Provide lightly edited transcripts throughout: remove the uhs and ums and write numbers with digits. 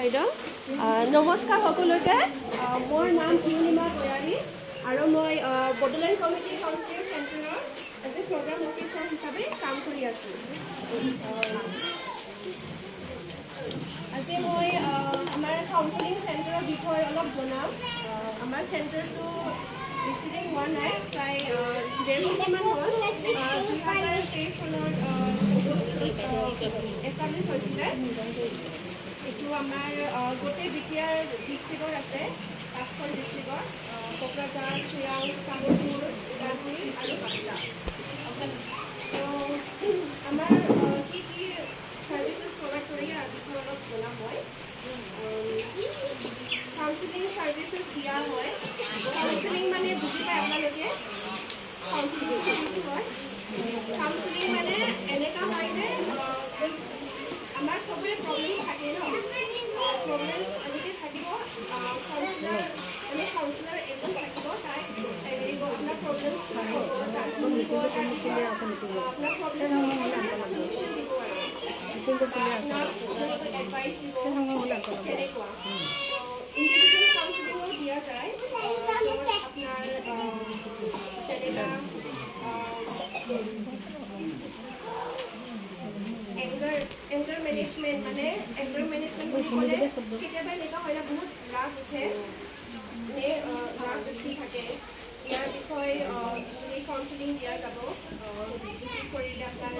বাইদেউ নমস্কাৰ সকলোকে মোৰ নাম পূৰ্ণিমা গয়াৰী আৰু মই বডোলেণ্ড কমিটি কাউন্সিল চেণ্টাৰৰ এজ প্ৰগ্ৰাম অফিচাৰ হিচাপে কাম কৰি আছোঁ। আজি মই আমাৰ কাউন্সিলিং চেণ্টাৰৰ বিষয়ে অলপ জনাম। আমাৰ চেণ্টাৰটো বেছিদিন হোৱা নাই, প্ৰায় 1.5 বছৰমান হ'ল। 2023 চনত এষ্টাব্লিছ হৈছিলে। এইটো আমাৰ গোটেই বিটিআৰ ডিষ্ট্ৰিক্টৰ আছে, 5খন ডিষ্ট্ৰিক্টৰ কোকৰাঝাৰ, চিৰাং, কামৰূপ, ওদালগুৰি আৰু বাক্সা। আমাৰ কি কি চাৰ্ভিচেছ প্ৰভাইড কৰি বিষয়ে অলপ জনা হয়। কাউন্সিলিং চাৰ্ভিচেছ দিয়া হয়। কাউন্সিলিং মানে বুজি পায় আপোনালোকে? কাউন্সিলিং কি হয়? কাউন্সিলিং মানে এনেকুৱা হয় যে আমাৰ চবৰে প্ৰব্লেম থাকে ন, প্ৰব্লেম এনেকৈ থাকিব। কাউন্সিলাৰ এজন থাকিব, তাই আপোনাৰ প্ৰব্লেম এডভাইচ দিব তেনেকুৱা। ইণ্ডিভিজুৱেল কাউন্সিলিঙো দিয়া যায়। আপোনাৰ যেনেকুৱা এংগাৰ মেনেজমেণ্ট মানে এংগাৰ মেনেজমেণ্ট বুলি ক'লে কেতিয়াবা এনেকুৱা হয় না, বহুত ৰাগ উঠে, ৰাগ উঠি থাকে। ইয়াৰ বিষয়ে এই কাউন্সিলিং দিয়া যাব। কি কৰিলে আপোনাৰ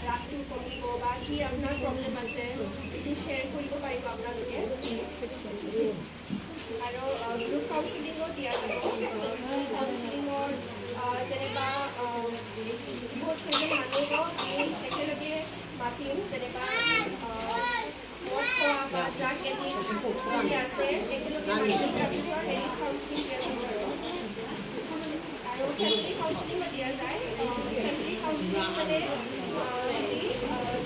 ৰাগটো কমিব বা কি আপোনাৰ প্ৰব্লেম আছে এইটো শ্বেয়াৰ কৰিব পাৰিব আপোনালোকে। আৰু গ্ৰুপ কাউন্সিলিঙো দিয়া যাব। কাউন্সিলিঙৰ যেনিবা বহুতখিনি মানুহক আমি একেলগে মাতিম, যেনিবা মদ খোৱা বা ড্ৰাগ এডিক্ট যদি আছে একেলগে মাতিম, তাৰপিছত হেৰি কাউন্সিলিং দিয়া যাব। আৰু ফেমিলি কাউন্সিলিঙো দিয়া যায়। ফেমিলি কাউন্সিলিং মানে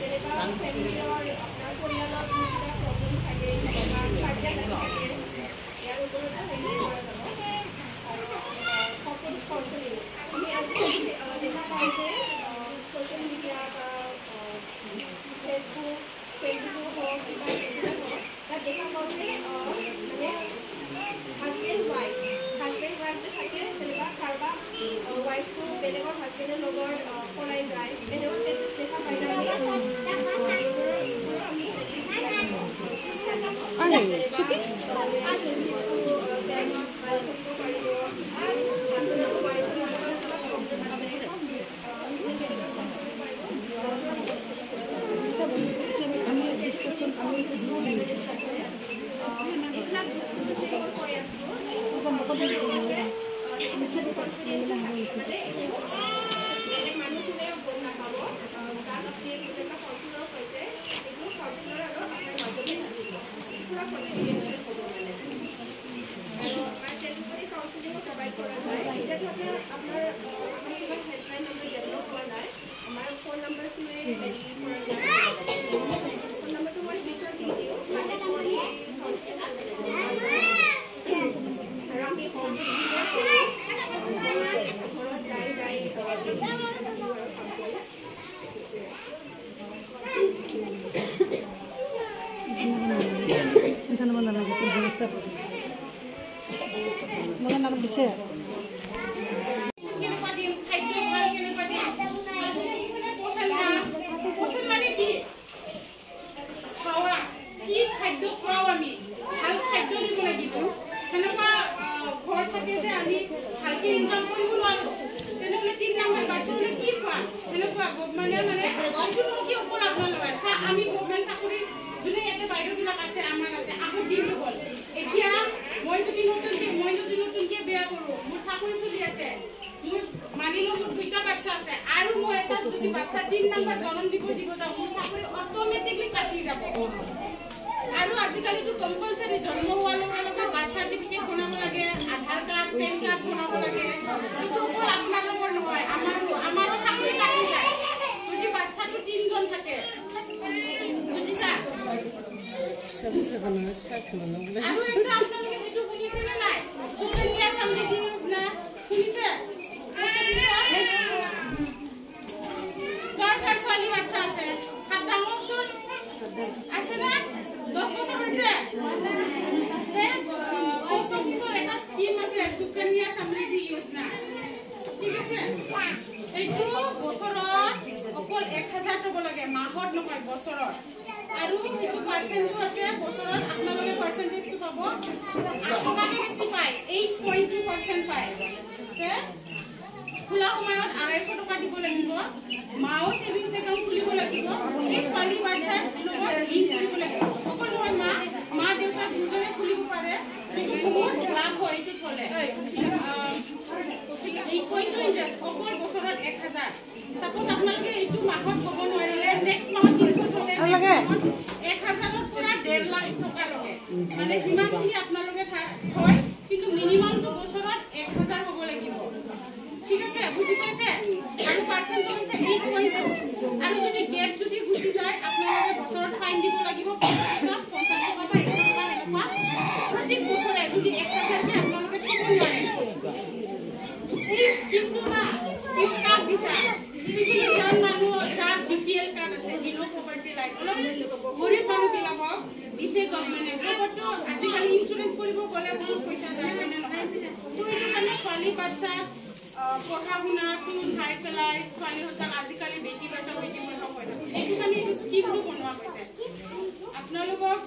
যেনিবা ফেমিলিৰ আপোনাৰ পৰিয়ালৰ কিবা প্ৰব্লেম থাকে, যেনিবা কাজিয়া লাগি থাকে, ইয়াৰ ওপৰতো হেৰি কৰা যাব। আৰু কপলছ কাউন্সিলিং আমি আজিকালি দেখা পাওঁ যে ছ'চিয়েল মিডিয়া বা ফেচবুক হওক কিবা এইবিলাক হওক, তাত দেখা পাওঁ যে মানে হাজবেণ্ড ৱাইফ যে থাকে, যেনিবা কাৰোবাৰ ৱাইফটো বেলেগৰ হাজবেণ্ডৰ লগত পলাই যায়, এনেকুৱা কেছেছ দেখা পাই যায়। আৰু আজিকালিতো কম্পালচাৰী জন্ম হোৱাৰ লগে লগে বাৰ্থ চাৰ্টিফিকেট বনাব লাগে, আধাৰ কাৰ্ড, পেন কাৰ্ড বনাব লাগে। কিন্তু অকল আপোনালোকৰ নহয়, আমাৰো চাকৰি কাটি যায় যদি বাচ্চাটো 3জন থাকে, বুজিছা? আৰু এটা আপোনালোকে সেইটো শুনিছেনে নাই? সুকন্যা সমৃদ্ধি যোজনা শুনিছে? কাৰ কাৰ ছোৱালী বাচ্চা আছে? হাত ডাঙৰচোন আছে না? 10 বছৰ হৈছে? লাগে মাহত নহয় বছৰত আৰু যিটো পাৰ্চেণ্টটো আছে বছৰত আপোনালোকে পাৰ্চেণ্টেজটো পাব 8 টকাকে বেছি পায় 8.2% পায় খোলা সময়ত 250 টকা দিব লাগিব মাও সেভিংস একাউণ্ট খুলিব লাগিব এই ছোৱালী বাচ্চাৰ লগত লিংক কৰিব লাগিব অকল নহয় মা দেউতা দুজনে খুলিব পাৰে কিন্তু বহুত লাভ হয় এইটো থলে এই পইণ্টটো ইনভেষ্ট অকল বছৰত 1000 সাপোজ আপোনালোকে এইটো মাহত ক'ব নোৱাৰিলে নেক্সট মাহত ইনভেষ্ট থলে 1000ৰ পৰা 1.5 লাখ টকা লগে মানে যিমানখিনি আপোনালোকে হয় কিন্তু মিনিমাম বছৰত 1000 হ'ব লাগিব ঠিক আছে বুজি পাইছে আৰু পাৰ্চেন্ট হৈছে 8.2 আৰু যদি গেপ যদি গুচি যায় আপোনালোকে বছৰত ফাইন দিব লাগিব 50 টকা বা 100 টকা এনেকুৱা প্ৰতি বছৰে যদি 1000 কে আপোনালোকে থব নোৱাৰে এই স্কিমটো না এই কাৰ্ড দিছা স্পেশালি যাৰ মানুহ যাৰ বিপিএল কাৰ্ড আছে বিলো প্ৰপাৰ্টি লাইন অলপ গৰীব মানুহবিলাকক দিছে গভৰ্ণমেণ্টে তো আজিকালি ইনসুৰেন্স কৰিব গলে বহুত পইচা যায় মানে নহয় তো এইটো কাৰণে ছোৱালী বাচ্চা পঢ়া শুনাটো চাই পেলাই ছোৱালীহঁতক আজিকালি বেটি বাচাও হৈ থাকে এইটো কাৰণে এইটো স্কিমটো বনোৱা হৈছে আপোনালোকক